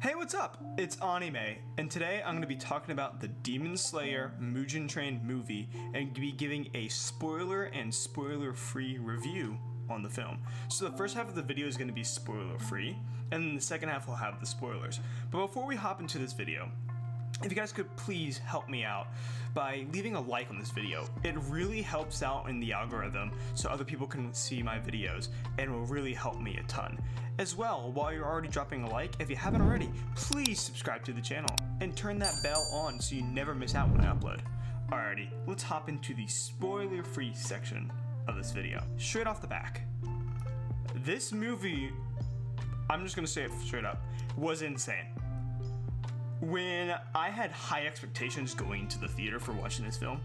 Hey, what's up? It's AWNIME, and today I'm going to be talking about the Demon Slayer Mugen Train movie and be giving a spoiler and spoiler-free review on the film. So the first half of the video is going to be spoiler-free, and then the second half will have the spoilers. But before we hop into this video, if you guys could please help me out by leaving a like on this video. It really helps out in the algorithm so other people can see my videos and will really help me a ton. As well, while you're already dropping a like, if you haven't already, please subscribe to the channel and turn that bell on so you never miss out when I upload. Alrighty, let's hop into the spoiler-free section of this video. Straight off the back, this movie, I'm just gonna say it straight up, was insane. When I had high expectations going to the theater for watching this film,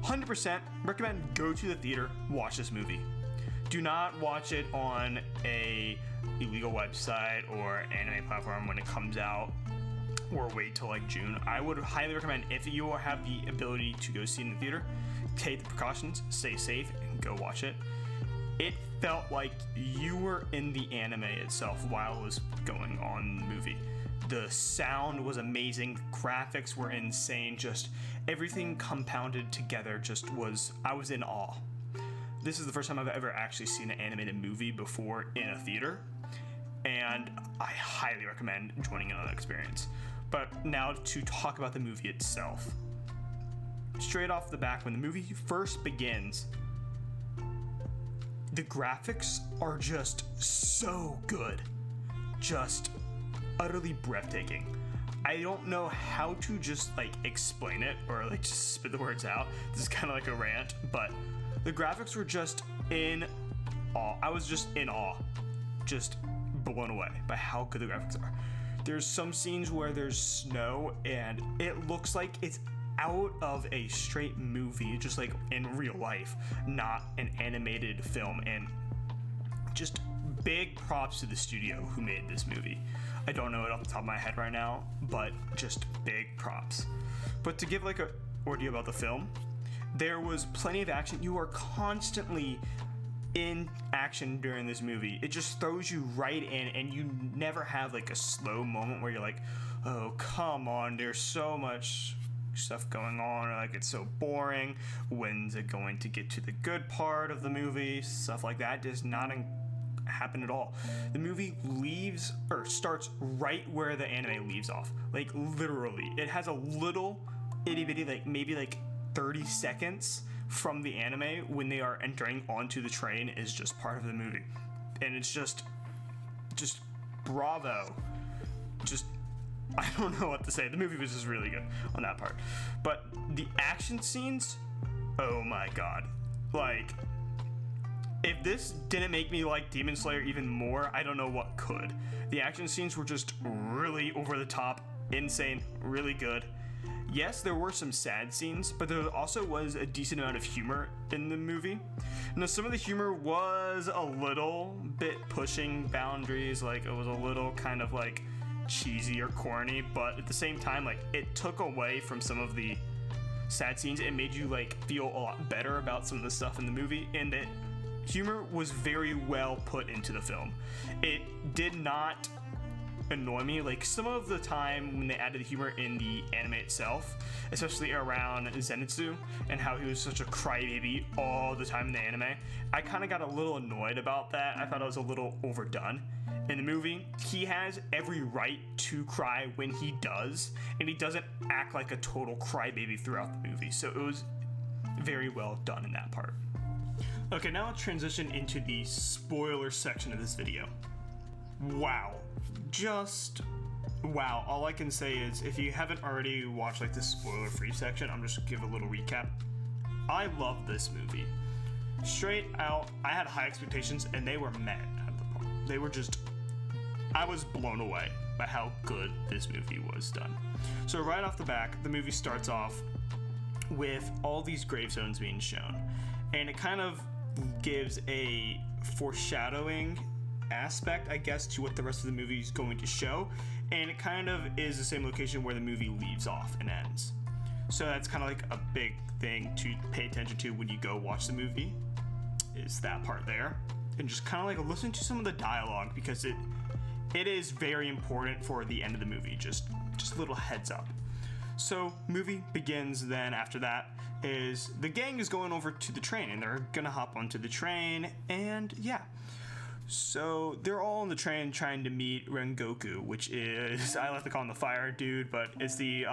100% recommend go to the theater, watch this movie. Do not watch it on a illegal website or anime platform when it comes out, or wait till like June. I would highly recommend, if you have the ability to go see it in the theater, take the precautions, stay safe, and go watch it. It felt like you were in the anime itself while it was going on in the movie. The sound was amazing, graphics were insane, just everything compounded together I was in awe. This is the first time I've ever actually seen an animated movie before in a theater, and I highly recommend joining in on that experience. But now to talk about the movie itself. Straight off the back, when the movie first begins, the graphics are just so good. Just utterly breathtaking. I don't know how to just explain it or just spit the words out. This is kind of like a rant, but the graphics were just in awe. I was just in awe, just blown away by how good the graphics are. There's some scenes where there's snow and it looks like it's out of a straight movie, just like in real life, not an animated film. And just big props to the studio who made this movie. I don't know it off the top of my head right now, but just big props. But to give a ordeal about the film, there was plenty of action. You are constantly in action during this movie. It just throws you right in, and you never have a slow moment where you're like, oh, come on, there's so much stuff going on, or it's so boring. When's it going to get to the good part of the movie? Stuff like that does not happen at all. The movie starts right where the anime leaves off. Literally. It has a little itty bitty, maybe 30 seconds from the anime when they are entering onto the train is just part of the movie. And it's just bravo. I don't know what to say. The movie was just really good on that part. But the action scenes, oh my god. If this didn't make me like Demon Slayer even more, I don't know what could. The action scenes were just really over the top, insane, really good. Yes, there were some sad scenes, but there also was a decent amount of humor in the movie. Now, some of the humor was a little bit pushing boundaries, it was a little kind of cheesy or corny, but at the same time, it took away from some of the sad scenes. It made you feel a lot better about some of the stuff in the movie, and that humor was very well put into the film. It did not annoy me. Some of the time when they added the humor in the anime itself, especially around Zenitsu and how he was such a crybaby all the time in the anime, I kind of got a little annoyed about that. I thought it was a little overdone. In the movie, he has every right to cry when he does, and he doesn't act like a total crybaby throughout the movie. So it was very well done in that part. Okay, now let's transition into the spoiler section of this video. Wow. Just wow. All I can say is, if you haven't already watched the spoiler-free section, I'm just gonna give a little recap. I love this movie. Straight out, I had high expectations, and they were met at the park. They were I was blown away by how good this movie was done. So right off the back, the movie starts off with all these gravestones being shown, and it kind of gives a foreshadowing aspect, I guess, to what the rest of the movie is going to show, and it kind of is the same location where the movie leaves off and ends. So that's kind of a big thing to pay attention to when you go watch the movie, is that part there, and just kind of listen to some of the dialogue, because it it is very important for the end of the movie, just a little heads up. So movie begins. Then after that is the gang is going over to the train, and they're gonna hop onto the train, and yeah. So they're all on the train trying to meet Rengoku, which is, I like to call him the fire dude, but it's the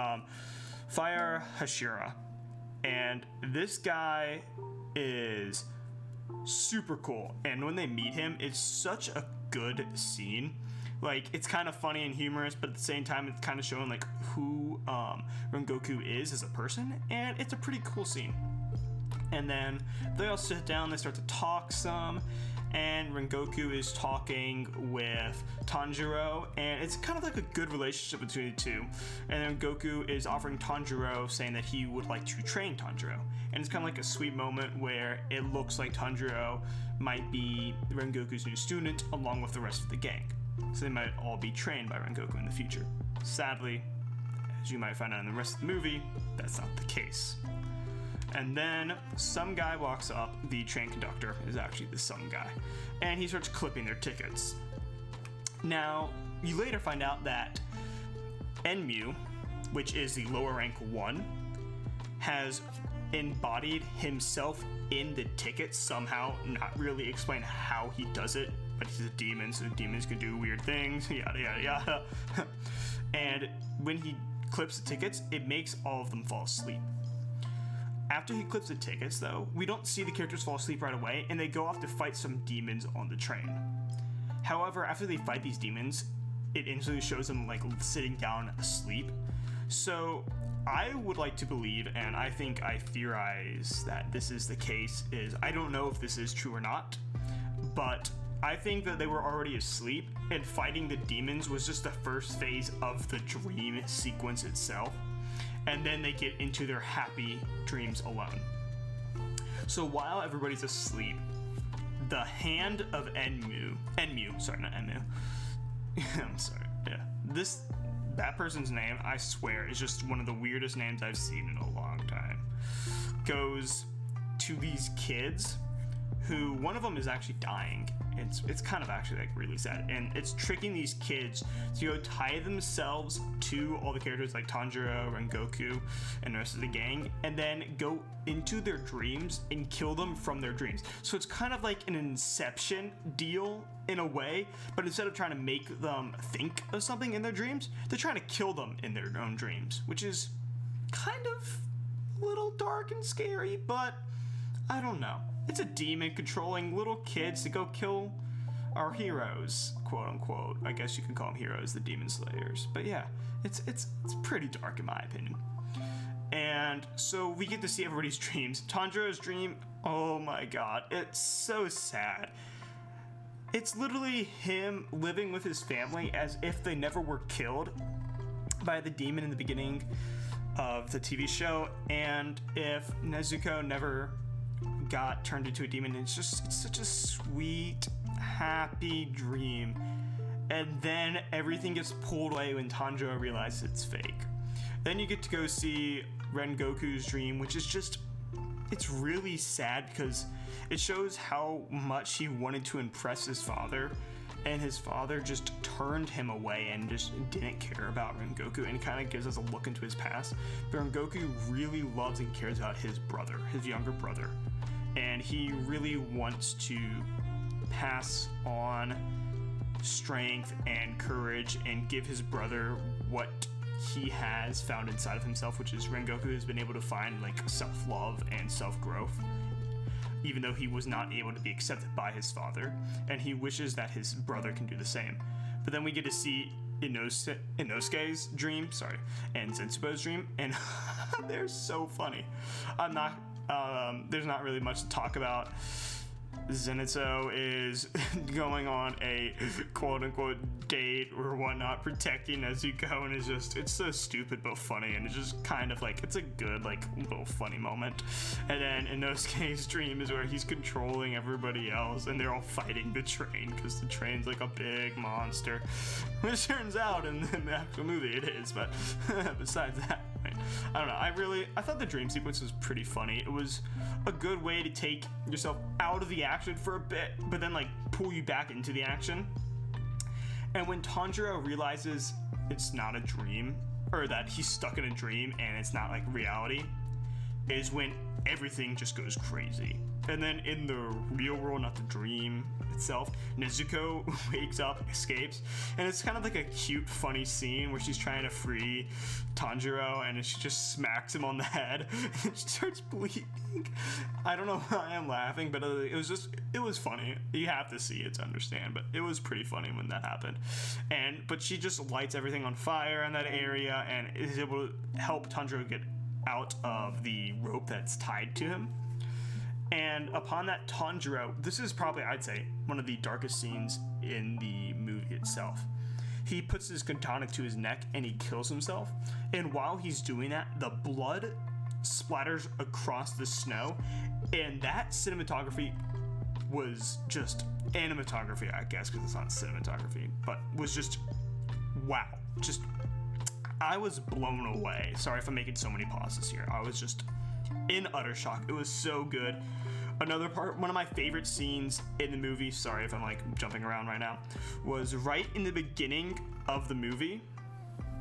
Fire Hashira. And this guy is super cool. And when they meet him, it's such a good scene. Like, it's kind of funny and humorous, but at the same time, it's kind of showing like who Rengoku is as a person. And it's a pretty cool scene. And then they all sit down, they start to talk some. And Rengoku is talking with Tanjiro, and it's kind of like a good relationship between the two. And then Goku is offering Tanjiro, saying that he would like to train Tanjiro. And it's kind of like a sweet moment where it looks like Tanjiro might be Rengoku's new student along with the rest of the gang. So they might all be trained by Rengoku in the future. Sadly, as you might find out in the rest of the movie, that's not the case. And then some guy walks up, the train conductor is actually the some guy, and he starts clipping their tickets. Now, you later find out that Enmu, which is the lower rank 1, has embodied himself in the tickets somehow, not really explain how he does it, but he's a demon, so demons can do weird things, yada yada yada. And when he clips the tickets, it makes all of them fall asleep. After he clips the tickets, though, we don't see the characters fall asleep right away, and they go off to fight some demons on the train. However, after they fight these demons, it instantly shows them like sitting down asleep. So I would like to believe, and I think I theorize that this is the case, is I don't know if this is true or not, but I think that they were already asleep, and fighting the demons was just the first phase of the dream sequence itself. And then they get into their happy dreams alone. So while everybody's asleep, the hand of Enmu, sorry, not Enmu. I'm sorry, yeah. That person's name, I swear, is just one of the weirdest names I've seen in a long time. Goes to these kids who, one of them is actually dying. It's kind of actually like really sad, and it's tricking these kids to go tie themselves to all the characters like Tanjiro, Rengoku, and the rest of the gang, and then go into their dreams and kill them from their dreams. So it's kind of like an Inception deal in a way, but instead of trying to make them think of something in their dreams, they're trying to kill them in their own dreams, which is kind of a little dark and scary, but I don't know. It's a demon controlling little kids to go kill our heroes, quote unquote. I guess you can call them heroes, the demonslayers. But yeah, it's pretty dark in my opinion. And so we get to see everybody's dreams. Tanjiro's dream, oh my god, it's so sad. It's literally him living with his family as if they never were killed by the demon in the beginning of the TV show, and if Nezuko never got turned into a demon. It's such a sweet, happy dream. And then everything gets pulled away when Tanjiro realizes it's fake. Then you get to go see Rengoku's dream, which is just, it's really sad because it shows how much he wanted to impress his father, and his father just turned him away and just didn't care about Rengoku, and kind of gives us a look into his past. But Rengoku really loves and cares about his brother, his younger brother, and he really wants to pass on strength and courage and give his brother what he has found inside of himself, which is Rengoku has been able to find like self-love and self-growth, even though he was not able to be accepted by his father, and he wishes that his brother can do the same. But then we get to see Inosuke's dream, and Zensubo's dream, and they're so funny. There's not really much to talk about. Zenitsu is going on a quote-unquote date or whatnot, protecting Nezuko, and it's so stupid but funny, and it's just kind of like, it's a good like little funny moment. And then Inosuke's dream is where he's controlling everybody else, and they're all fighting the train because the train's like a big monster, which turns out in the actual movie it is. But besides that, I don't know, I thought the dream sequence was pretty funny. It was a good way to take yourself out of the action for a bit, but then like pull you back into the action. And when Tanjiro realizes it's not a dream, or that he's stuck in a dream and it's not like reality, is when everything just goes crazy. And then in the real world, not the dream itself, Nezuko wakes up, escapes, and it's kind of like a cute, funny scene where she's trying to free Tanjiro, and she just smacks him on the head, and she starts bleeding. I don't know why I'm laughing, but it was funny. You have to see it to understand, but it was pretty funny when that happened. But she just lights everything on fire in that area, and is able to help Tanjiro get out of the rope that's tied to him. And upon that, Tanjiro, this is probably, I'd say, one of the darkest scenes in the movie itself. He puts his katana to his neck and he kills himself. And while he's doing that, the blood splatters across the snow. And that cinematography was just animatography, I guess, because it's not cinematography, but was just wow. Just, I was blown away. Sorry if I'm making so many pauses here. I was just in utter shock. It was so good. Another part, one of my favorite scenes in the movie, sorry if I'm like jumping around right now, was right in the beginning of the movie,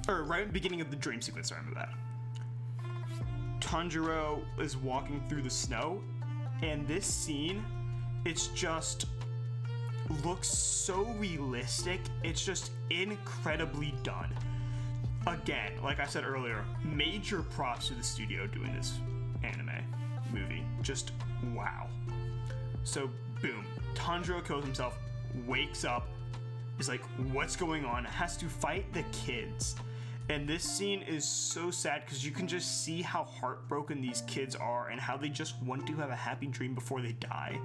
or right in the beginning of the dream sequence, sorry about that. Tanjiro is walking through the snow, and this scene, it's just looks so realistic. It's just incredibly done. Again, like I said earlier, major props to the studio doing this anime movie. Just wow. So boom, Tanjiro kills himself, wakes up, is like, what's going on? Has to fight the kids. And this scene is so sad because you can just see how heartbroken these kids are and how they just want to have a happy dream before they die.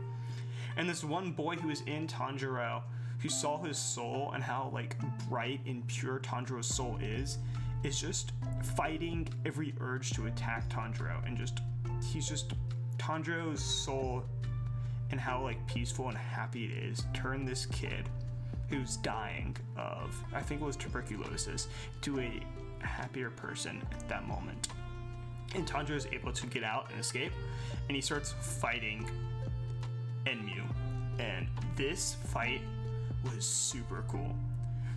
And this one boy who is in Tanjiro, who saw his soul and how like bright and pure Tanjiro's soul is just fighting every urge to attack Tanjiro, and he's just Tanjiro's soul and how like peaceful and happy it is turned this kid who's dying of, I think it was tuberculosis, to a happier person at that moment. And Tanjiro is able to get out and escape, and he starts fighting Enmu. And this fight was super cool.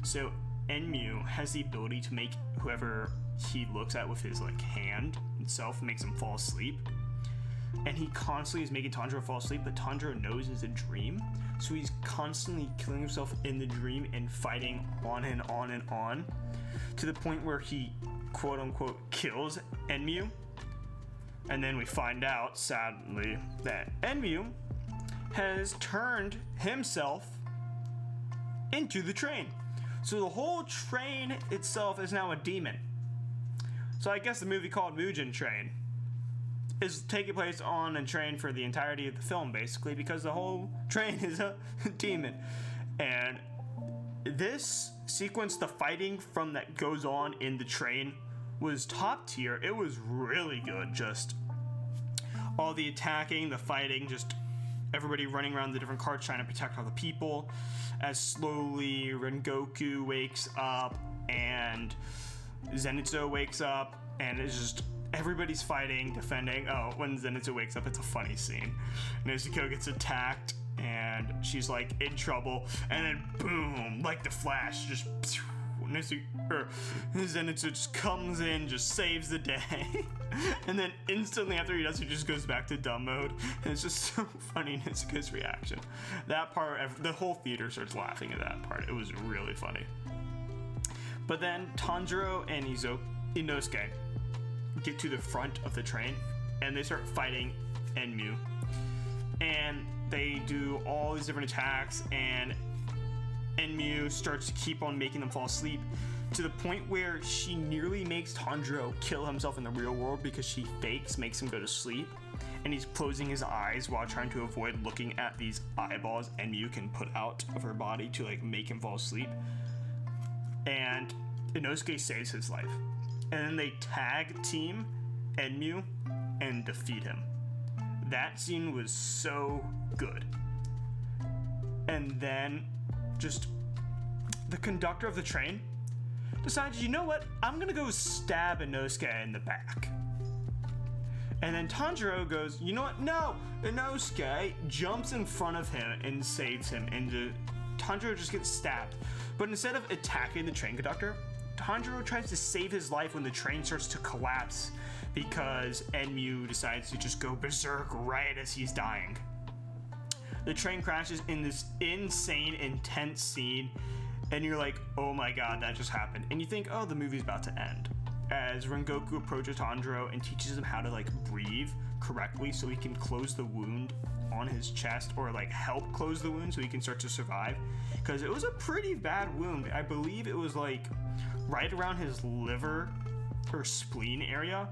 So Enmu has the ability to make whoever he looks at with his like hand itself, makes him fall asleep. And he constantly is making Tanjiro fall asleep, but Tanjiro knows it's a dream. So he's constantly killing himself in the dream and fighting on and on and on, to the point where he quote unquote kills Enmu. And then we find out, sadly, that Enmu has turned himself into the train. So the whole train itself is now a demon. So I guess the movie called Mugen Train is taking place on a train for the entirety of the film, basically, because the whole train is a demon. And this sequence, the fighting from that goes on in the train, was top tier. It was really good. Just all the attacking, the fighting, just everybody running around the different carts trying to protect all the people, as slowly Rengoku wakes up and Zenitsu wakes up, and it's just everybody's fighting, defending. Oh, when Zenitsu wakes up, it's a funny scene. Nezuko gets attacked and she's like in trouble, and then boom, like the Flash, just Zenitsu just comes in, just saves the day. And then instantly after he does, he just goes back to dumb mode. And it's just so funny, Nezuko's reaction. That part, the whole theater starts laughing at that part. It was really funny. But then Tanjiro and Inosuke get to the front of the train, and they start fighting Enmu. And they do all these different attacks, and Enmu starts to keep on making them fall asleep, to the point where she nearly makes Tanjiro kill himself in the real world, because she makes him go to sleep, and he's closing his eyes while trying to avoid looking at these eyeballs Enmu can put out of her body to like make him fall asleep. And Inosuke saves his life, and then they tag team Enmu and defeat him. That scene was so good. And then just the conductor of the train decides, you know what, I'm gonna go stab Inosuke in the back. And then Tanjiro goes, you know what, no! Inosuke jumps in front of him and saves him, and Tanjiro just gets stabbed. But instead of attacking the train conductor, Tanjiro tries to save his life when the train starts to collapse because Enmu decides to just go berserk right as he's dying. The train crashes in this insane, intense scene, and you're like, oh my god, that just happened. And you think, oh, the movie's about to end. As Rengoku approaches Tanjiro and teaches him how to like breathe correctly so he can close the wound on his chest, or like help close the wound so he can start to survive, because it was a pretty bad wound. I believe it was like right around his liver or spleen area.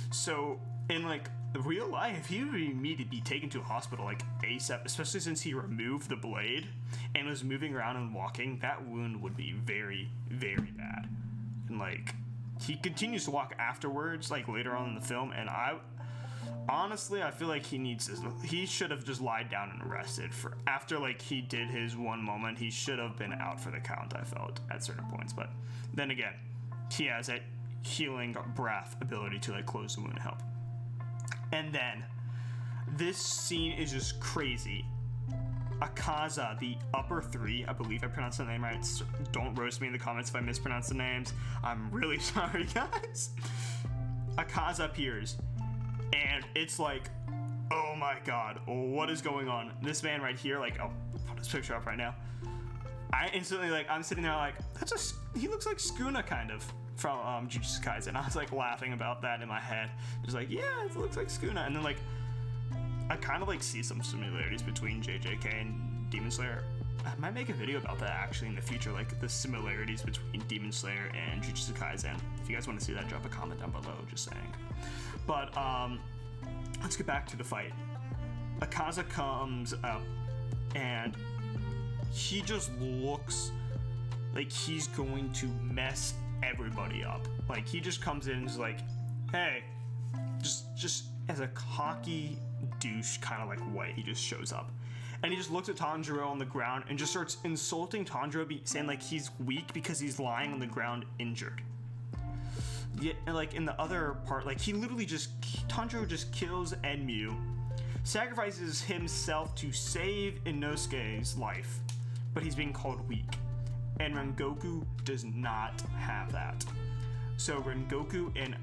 So in like real life, he would need to be taken to a hospital like ASAP, especially since he removed the blade and was moving around and walking. That wound would be very, very bad. And like he continues to walk afterwards, like later on in the film, and honestly, I feel like he should have just lied down and rested for after like he did his one moment. He should have been out for the count, I felt, at certain points. But then again, he has that healing breath ability to like close the wound and help. And then this scene is just crazy. Akaza, the upper three, I believe I pronounced the name right. Don't roast me in the comments if I mispronounce the names. I'm really sorry, guys. Akaza appears, and it's like, oh my god, what is going on? This man right here, like, I'll put his picture up right now. I instantly, like, I'm sitting there like, he looks like Sukuna kind of from Jujustu Kaisen. I was like laughing about that in my head. Just like, yeah, it looks like Sukuna. And then like, I kind of like see some similarities between JJK and Demon Slayer. I might make a video about that actually in the future, like the similarities between Demon Slayer and Jujustu Kaisen. If you guys want to see that, drop a comment down below, just saying. But let's get back to the fight. Akaza comes up and he just looks like he's going to mess everybody up. Like he just comes in and is like, hey, just as a cocky douche kind of like way, he just shows up and he just looks at Tanjiro on the ground and just starts insulting Tanjiro, saying like he's weak because he's lying on the ground injured. Yeah, and like in the other part, like Tanjiro just kills Enmu, sacrifices himself to save Inosuke's life, but he's being called weak. And Rengoku does not have that. So Rengoku and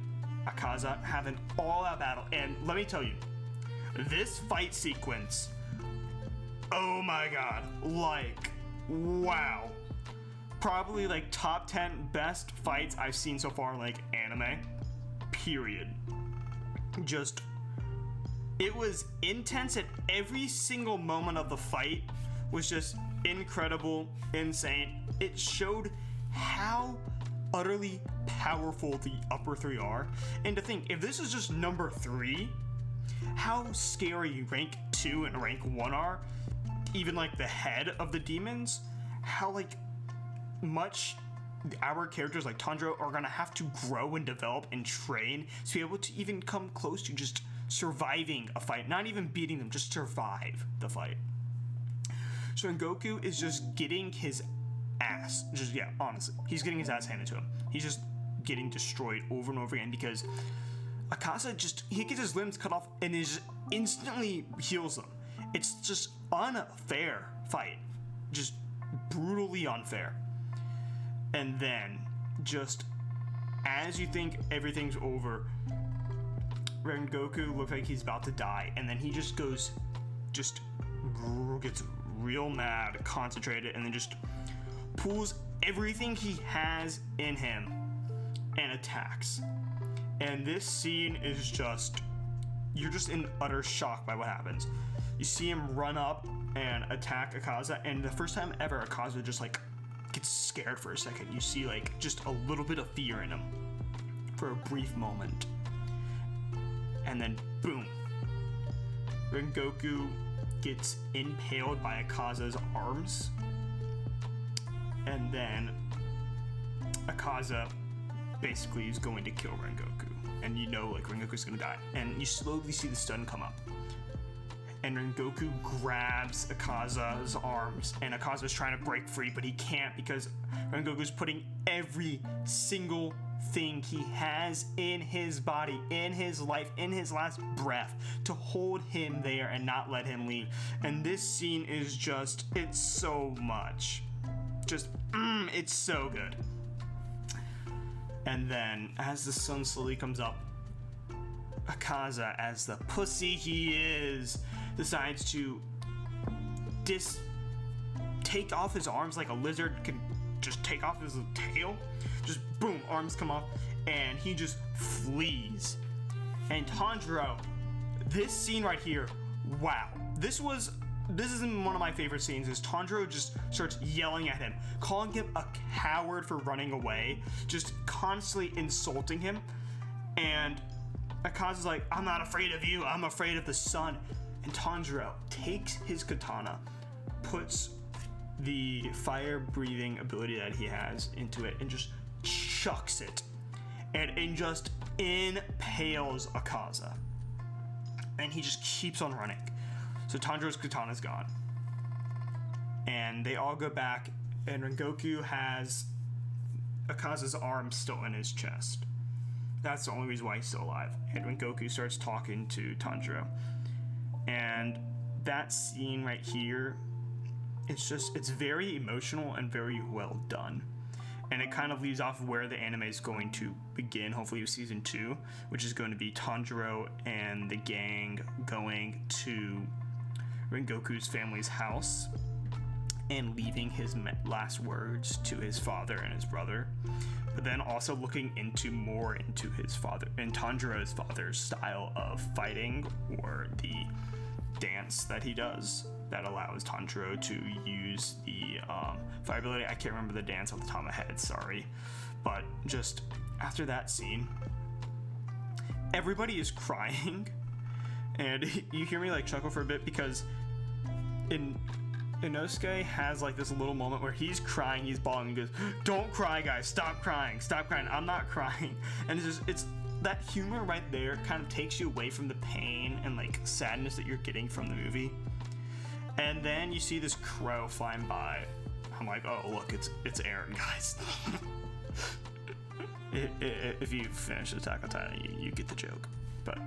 Akaza have an all-out battle, and let me tell you, this fight sequence, oh my god, like, wow. Probably like top 10 best fights I've seen so far in like anime, period. Just, it was intense at every single moment of the fight, was just incredible, insane. It showed how utterly powerful the upper three are. And to think, if this is just number 3, how scary rank 2 and rank 1 are, even like the head of the demons, how like much our characters like Tanjiro are gonna have to grow and develop and train to be able to even come close to just surviving a fight, not even beating them, just survive the fight. So Rengoku is just getting his ass, honestly, he's getting his ass handed to him. He's just getting destroyed over and over again because Akaza he gets his limbs cut off and is instantly heals them. It's just unfair fight, just brutally unfair. And then, just as you think everything's over, Rengoku looks like he's about to die, and then he just gets real mad, concentrated, and then just pulls everything he has in him and attacks. And this scene is you're just in utter shock by what happens. You see him run up and attack Akaza, and the first time ever Akaza just like gets scared for a second. You see like just a little bit of fear in him for a brief moment, and then boom, Rengoku gets impaled by Akaza's arms, and then Akaza basically is going to kill Rengoku, and you know like Rengoku's gonna die, and you slowly see the stun come up, and Rengoku grabs Akaza's arms, and Akaza's trying to break free, but he can't because Rengoku's putting every single thing he has in his body, in his life, in his last breath, to hold him there and not let him leave. And this scene is just, it's so much. Just, it's so good. And then, as the sun slowly comes up, Akaza, as the pussy he is, decides to take off his arms like a lizard can just take off his tail. Just boom, arms come off, and he just flees. And Tanjiro, this scene right here, wow. This is one of my favorite scenes, is Tanjiro just starts yelling at him, calling him a coward for running away, just constantly insulting him. And Akaza's like, I'm not afraid of you, I'm afraid of the sun. And Tanjiro takes his katana, puts the fire breathing ability that he has into it, and just chucks it. And just impales Akaza. And he just keeps on running. So Tanjiro's katana's gone. And they all go back, and Rengoku has Akaza's arm still in his chest. That's the only reason why he's still alive. And Rengoku starts talking to Tanjiro. And that scene right here, it's very emotional and very well done. And it kind of leaves off where the anime is going to begin, hopefully with season 2, which is going to be Tanjiro and the gang going to Rengoku's family's house and leaving his last words to his father and his brother, but then also looking more into his father and Tanjiro's father's style of fighting, or the dance that he does that allows Tanjiro to use the fire ability. I can't remember the dance off the top of my head, sorry. But just after that scene, everybody is crying. And you hear me like chuckle for a bit, because Inosuke has like this little moment where he's crying, he's bawling, and goes, don't cry guys, stop crying, I'm not crying. And it's that humor right there kind of takes you away from the pain and like sadness that you're getting from the movie. And then you see this crow flying by. I'm like, oh look, it's Eren, guys. If you finish Attack on Titan, you get the joke. But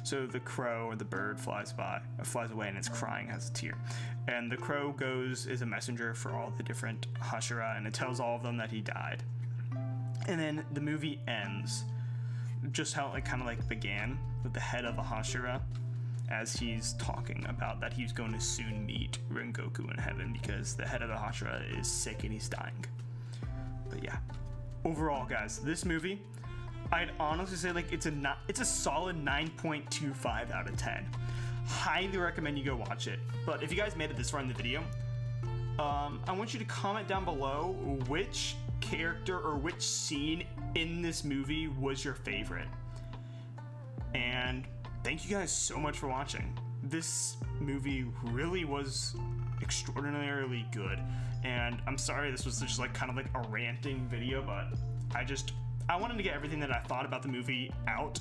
so the crow, or the bird, flies away, and it's crying, has a tear. And the crow is a messenger for all the different Hashira, and it tells all of them that he died. And then the movie ends just how it kind of like began, with the head of a Hashira, as he's talking about that he's going to soon meet Rengoku in heaven, because the head of the Hashira is sick and he's dying. But yeah, overall guys, this movie, I'd honestly say like it's a solid 9.25 out of 10. Highly recommend you go watch it. But if you guys made it this far in the video, I want you to comment down below which character or which scene in this movie was your favorite. And thank you guys so much for watching. This movie really was extraordinarily good, and I'm sorry this was just like kind of like a ranting video, but I wanted to get everything that I thought about the movie out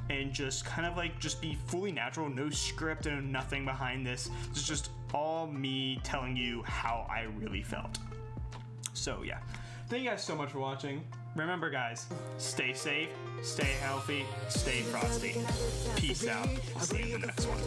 and just kind of like just be fully natural, no script and nothing behind this. It's just all me telling you how I really felt. So yeah, thank you guys so much for watching. Remember guys, stay safe, stay healthy, stay frosty. Peace out. I'll see you in the next one.